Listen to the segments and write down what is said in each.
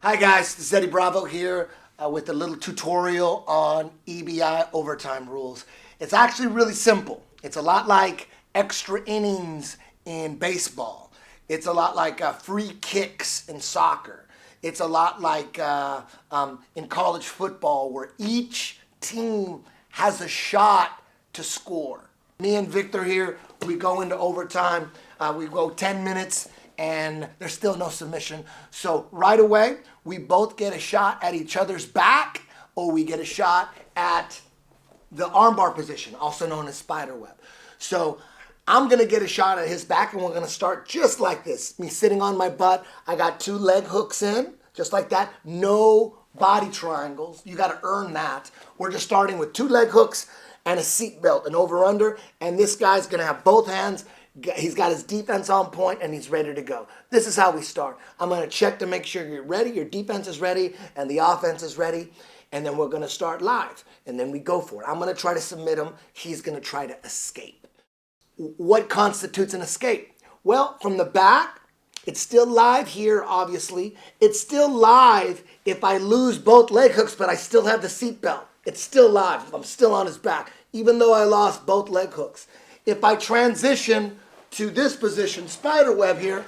Hi guys, this is Eddie Bravo here with a little tutorial on EBI Overtime Rules. It's actually really simple. It's a lot like extra innings in baseball. It's a lot like free kicks in soccer. It's a lot like in college football where each team has a shot to score. Me and Victor here, we go into overtime. We go 10 minutes and there's still no submission. So right away, we both get a shot at each other's back, or we get a shot at the armbar position, also known as spider web. So I'm gonna get a shot at his back, and we're gonna start just like this. Me sitting on my butt, I got 2 leg hooks in, just like that. No body triangles, you gotta earn that. We're just starting with 2 leg hooks and a seat belt, an over-under, and this guy's gonna have both hands. He's got his defense on point and he's ready to go. This is how we start. I'm going to check to make sure you're ready, your defense is ready, and the offense is ready. And then we're going to start live. And then we go for it. I'm going to try to submit him. He's going to try to escape. What constitutes an escape? Well, from the back, it's still live here, obviously. It's still live if I lose both leg hooks, but I still have the seat belt. It's still live. I'm still on his back, even though I lost both leg hooks. If I transition to this position, spider web here,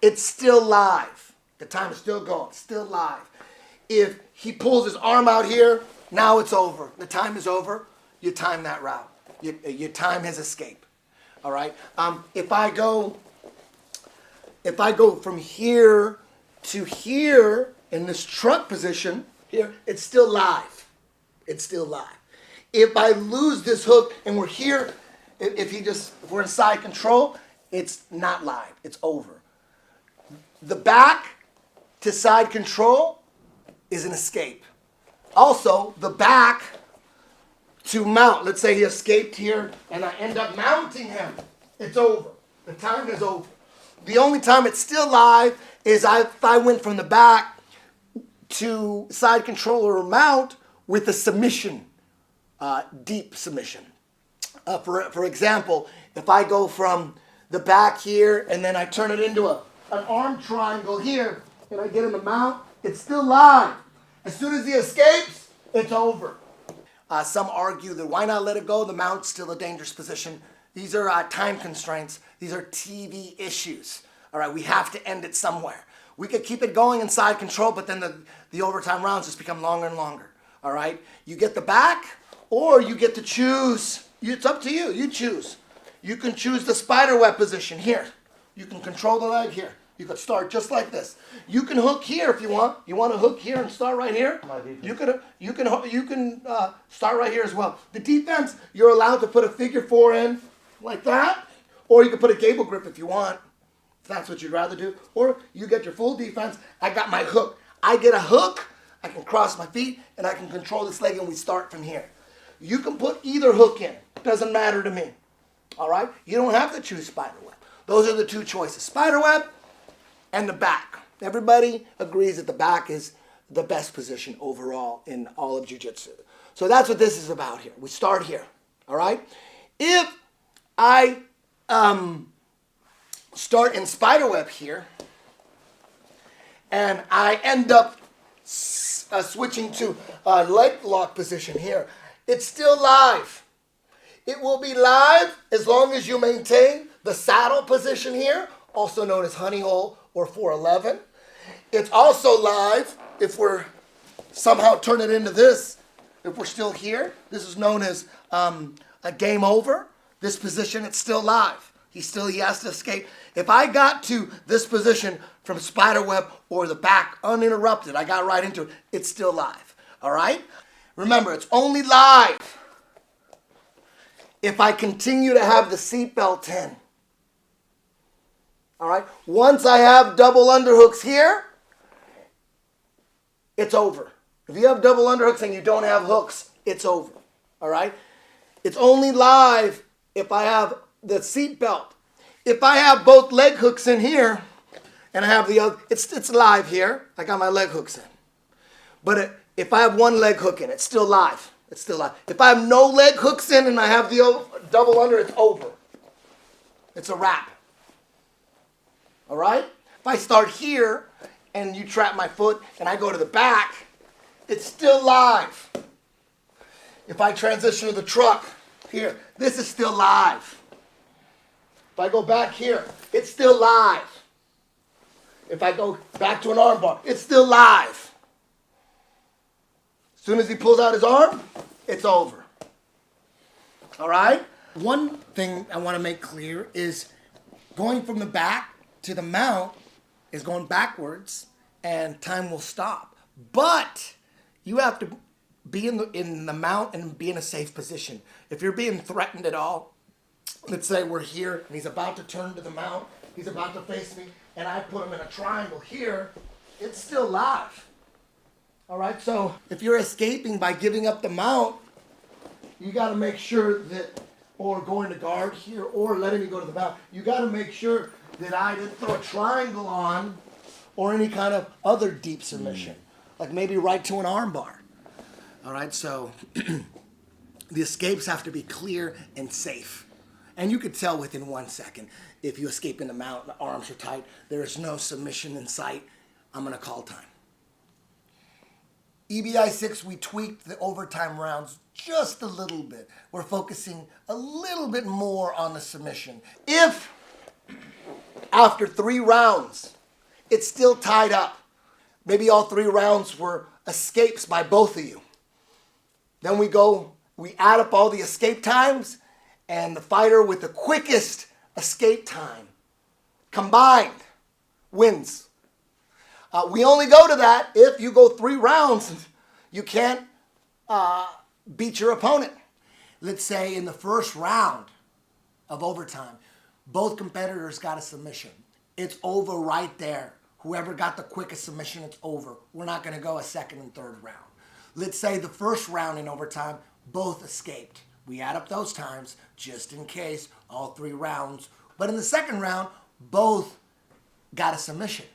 it's still live. The time is still going, still live. If he pulls his arm out here, now it's over. The time is over. You time that route. You time his escape. All right. If I go from here to here in this truck position here, it's still live. It's still live. If I lose this hook and we're here, if we're in side control, it's not live. It's over. The back to side control is an escape. Also, the back to mount. Let's say he escaped here and I end up mounting him. It's over. The time is over. The only time it's still live is if I went from the back to side control or mount with a submission, deep submission. For example, if I go from the back here and then I turn it into an arm triangle here and I get him to mount, it's still live. As soon as he escapes, it's over. Some argue that why not let it go? The mount's still a dangerous position. These are time constraints. These are TV issues. All right, we have to end it somewhere. We could keep it going in side control, but then the overtime rounds just become longer and longer. All right, you get the back or you get to choose. It's up to you. You choose. You can choose the spider web position here. You can control the leg here. You could start just like this. You can hook here if you want. You want to hook here and start right here? You can start right here as well. The defense, you're allowed to put a figure 4 in like that, or you can put a gable grip if you want. If that's what you'd rather do. Or you get your full defense. I got my hook. I get a hook. I can cross my feet and I can control this leg and we start from here. You can put either hook in. Doesn't matter to me. All right? You don't have to choose spider web. Those are the 2 choices. Spider web and the back. Everybody agrees that the back is the best position overall in all of jiu-jitsu. So that's what this is about here. We start here. All right? If I start in spider web here and I end up switching to a leg lock position here, it's still live. It will be live as long as you maintain the saddle position here, also known as honey hole or 411. It's also live if we're somehow turn it into this. If we're still here, this is known as a game over. This position, it's still live. He has to escape. If I got to this position from spider web or the back uninterrupted, I got right into it, it's still live. All right? Remember, it's only live if I continue to have the seatbelt in. All right? Once I have double underhooks here, it's over. If you have double underhooks and you don't have hooks, it's over. All right? It's only live if I have the seatbelt. If I have both leg hooks in here and I have the other, it's live here. I got my leg hooks in. But if I have one leg hook in, it's still live. It's still live. If I have no leg hooks in and I have the double under, it's over. It's a wrap. All right? If I start here and you trap my foot and I go to the back, it's still live. If I transition to the truck, here, this is still live. If I go back here, it's still live. If I go back to an arm bar, it's still live. As soon as he pulls out his arm, it's over. All right? One thing I want to make clear is going from the back to the mount is going backwards and time will stop. But you have to be in the mount and be in a safe position. If you're being threatened at all, let's say we're here and he's about to turn to the mount, he's about to face me, and I put him in a triangle here, it's still live. All right, so if you're escaping by giving up the mount, you got to make sure that, or going to guard here, or letting me go to the mount, you got to make sure that I didn't throw a triangle on or any kind of other deep submission, like maybe right to an arm bar. All right, so the escapes have to be clear and safe. And you could tell within 1 second if you escape in the mount and the arms are tight, there is no submission in sight, I'm going to call time. EBI 6, we tweaked the overtime rounds just a little bit. We're focusing a little bit more on the submission. If after 3 rounds it's still tied up, maybe all 3 rounds were escapes by both of you, then we add up all the escape times, and the fighter with the quickest escape time combined wins. We only go to that if you go 3 rounds. You can't beat your opponent. Let's say in the first round of overtime, both competitors got a submission. It's over right there. Whoever got the quickest submission, it's over. We're not going to go a second and third round. Let's say the first round in overtime, both escaped. We add up those times just in case, all 3 rounds. But in the second round, both got a submission.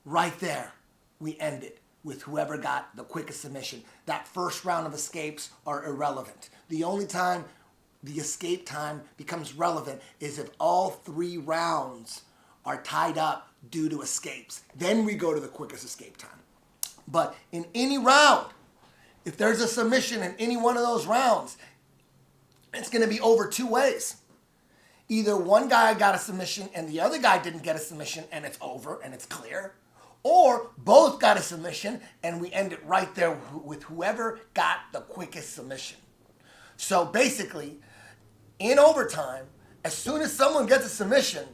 Right there, we end it with whoever got the quickest submission. That first round of escapes are irrelevant. The only time the escape time becomes relevant is if all 3 rounds are tied up due to escapes. Then we go to the quickest escape time. But in any round, if there's a submission in any one of those rounds, it's going to be over 2 ways. Either one guy got a submission and the other guy didn't get a submission and it's over and it's clear, or both got a submission and we end it right there with whoever got the quickest submission. So basically, in overtime, as soon as someone gets a submission,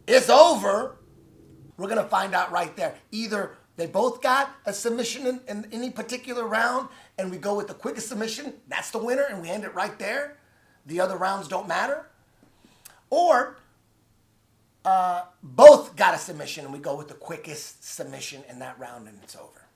it's over. We're going to find out right there. Either they both got a submission in any particular round, and we go with the quickest submission. That's the winner, and we end it right there. The other rounds don't matter. Or both got a submission, and we go with the quickest submission in that round, and it's over.